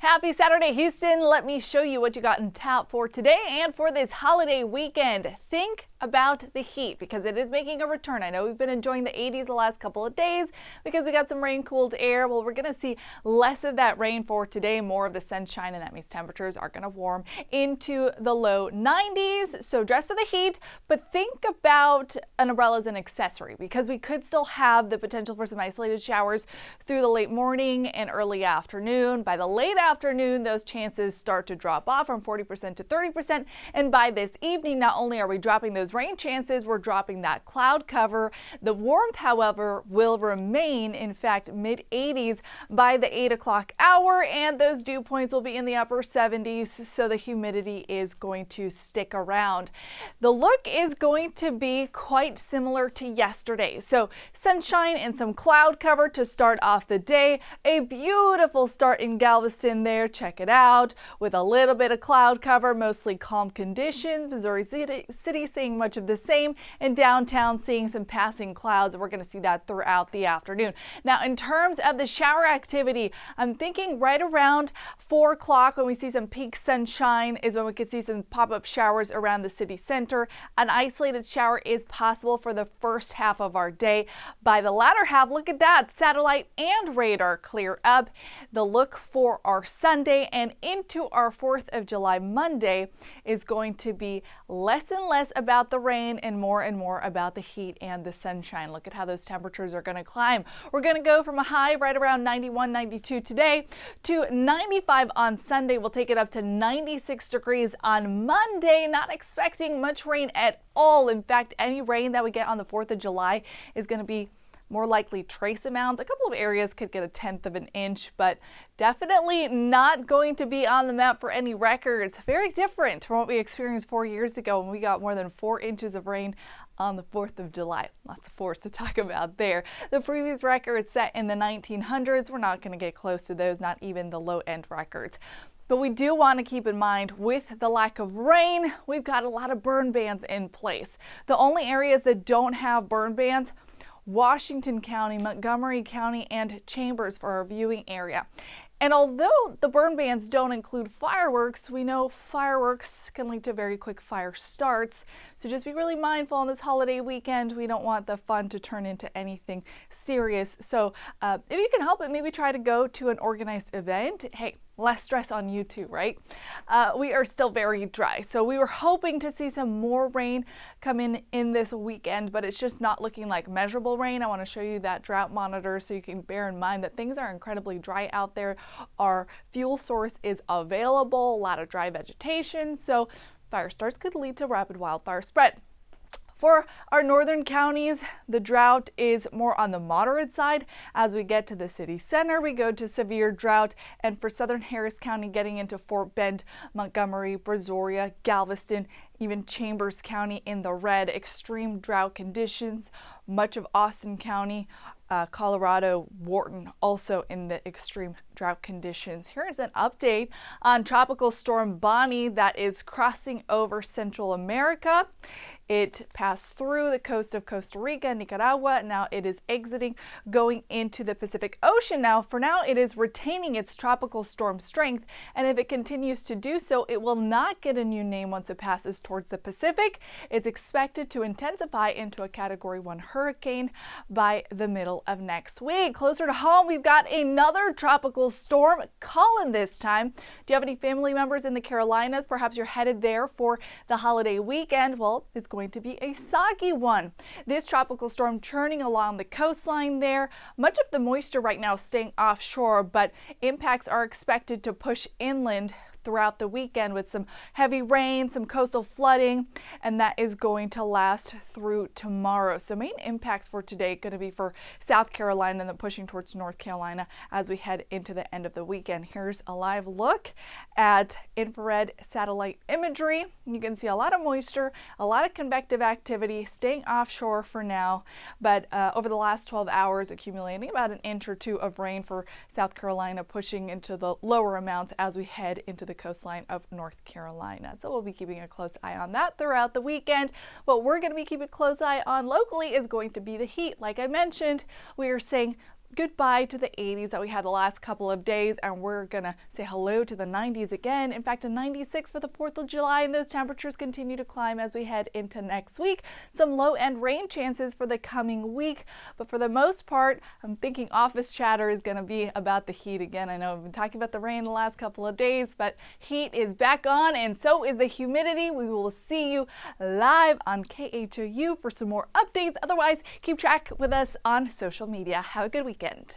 Happy Saturday, Houston. Let me show you what you got in tap for today and for this holiday weekend. Think about the heat because it is making a return. I know we've been enjoying the 80s the last couple of days because we got some rain-cooled air. Well, we're going to see less of that rain for today, more of the sunshine, and that means temperatures are going to warm into the low 90s. So dress for the heat, but think about an umbrella as an accessory because we could still have the potential for some isolated showers through the late morning and early afternoon. By the late afternoon, those chances start to drop off from 40% to 30%. And by this evening, not only are we dropping those rain chances, we're dropping that cloud cover. The warmth, however, will remain, in fact, mid-80s by the 8 o'clock hour, and those dew points will be in the upper 70s, so the humidity is going to stick around. The look is going to be quite similar to yesterday. So sunshine and some cloud cover to start off the day. A beautiful start in Galveston there. Check it out with a little bit of cloud cover, mostly calm conditions. Missouri City seeing much of the same, and downtown seeing some passing clouds. We're going to see that throughout the afternoon. Now, in terms of the shower activity, I'm thinking right around 4 o'clock when we see some peak sunshine is when we could see some pop-up showers around the city center. An isolated shower is possible for the first half of our day. By the latter half, look at that, satellite and radar clear up. The look for our Sunday and into our 4th of July Monday is going to be less and less about the rain and more about the heat and the sunshine. Look at how those temperatures are going to climb. We're going to go from a high right around 91, 92 today to 95 on Sunday. We'll take it up to 96 degrees on Monday. Not expecting much rain at all. In fact, any rain that we get on the 4th of July is going to be more likely trace amounts. A couple of areas could get 1/10 of an inch, but definitely not going to be on the map for any records. Very different from what we experienced 4 years ago when we got more than 4 inches of rain on the 4th of July. Lots of force to talk about there. The previous record set in the 1900s, we're not going to get close to those, not even the low-end records. But we do want to keep in mind with the lack of rain, we've got a lot of burn bans in place. The only areas that don't have burn bans, Washington County, Montgomery County, and Chambers for our viewing area. And although the burn bans don't include fireworks, we know fireworks can lead to very quick fire starts. So just be really mindful on this holiday weekend. We don't want the fun to turn into anything serious. So if you can help it, maybe try to go to an organized event. Hey, less stress on you too, right? We are still very dry. So we were hoping to see some more rain come in this weekend, but it's just not looking like measurable rain. I want to show you that drought monitor so you can bear in mind that things are incredibly dry out there. Our fuel source is available, a lot of dry vegetation, so fire starts could lead to rapid wildfire spread. For our northern counties, the drought is more on the moderate side. As we get to the city center, we go to severe drought. And for southern Harris County, getting into Fort Bend, Montgomery, Brazoria, Galveston, even Chambers County in the red, extreme drought conditions. Much of Austin County, Colorado, Wharton also in the extreme drought conditions. Here is an update on Tropical Storm Bonnie that is crossing over Central America. It passed through the coast of Costa Rica, Nicaragua. Now it is exiting, going into the Pacific Ocean. Now, for now, it is retaining its tropical storm strength, and if it continues to do so, it will not get a new name once it passes towards the Pacific. It's expected to intensify into a Category 1 hurricane by the middle of next week. Closer to home, we've got another tropical storm, Colin this time. Do you have any family members in the Carolinas? Perhaps you're headed there for the holiday weekend. Well, it's going to be a soggy one. This tropical storm churning along the coastline there. Much of the moisture right now staying offshore, but impacts are expected to push inland throughout the weekend with some heavy rain, some coastal flooding, and that is going to last through tomorrow. So main impacts for today going to be for South Carolina and then pushing towards North Carolina as we head into the end of the weekend. Here's a live look at infrared satellite imagery. You can see a lot of moisture, a lot of convective activity staying offshore for now, but over the last 12 hours accumulating about 1 inch or 2 of rain for South Carolina, pushing into the lower amounts as we head into the coastline of North Carolina. So we'll be keeping a close eye on that throughout the weekend. What we're going to be keeping a close eye on locally is going to be the heat. Like I mentioned, we are saying goodbye to the 80s that we had the last couple of days, and we're gonna say hello to the 90s again. In fact, a 96 for the 4th of July, and those temperatures continue to climb as we head into next week. Some low-end rain chances for the coming week, but for the most part, I'm thinking office chatter is gonna be about the heat again. I know I've been talking about the rain the last couple of days, but heat is back on, and so is the humidity. We will see you live on KHOU for some more updates. Otherwise, keep track with us on social media. Have a good weekend.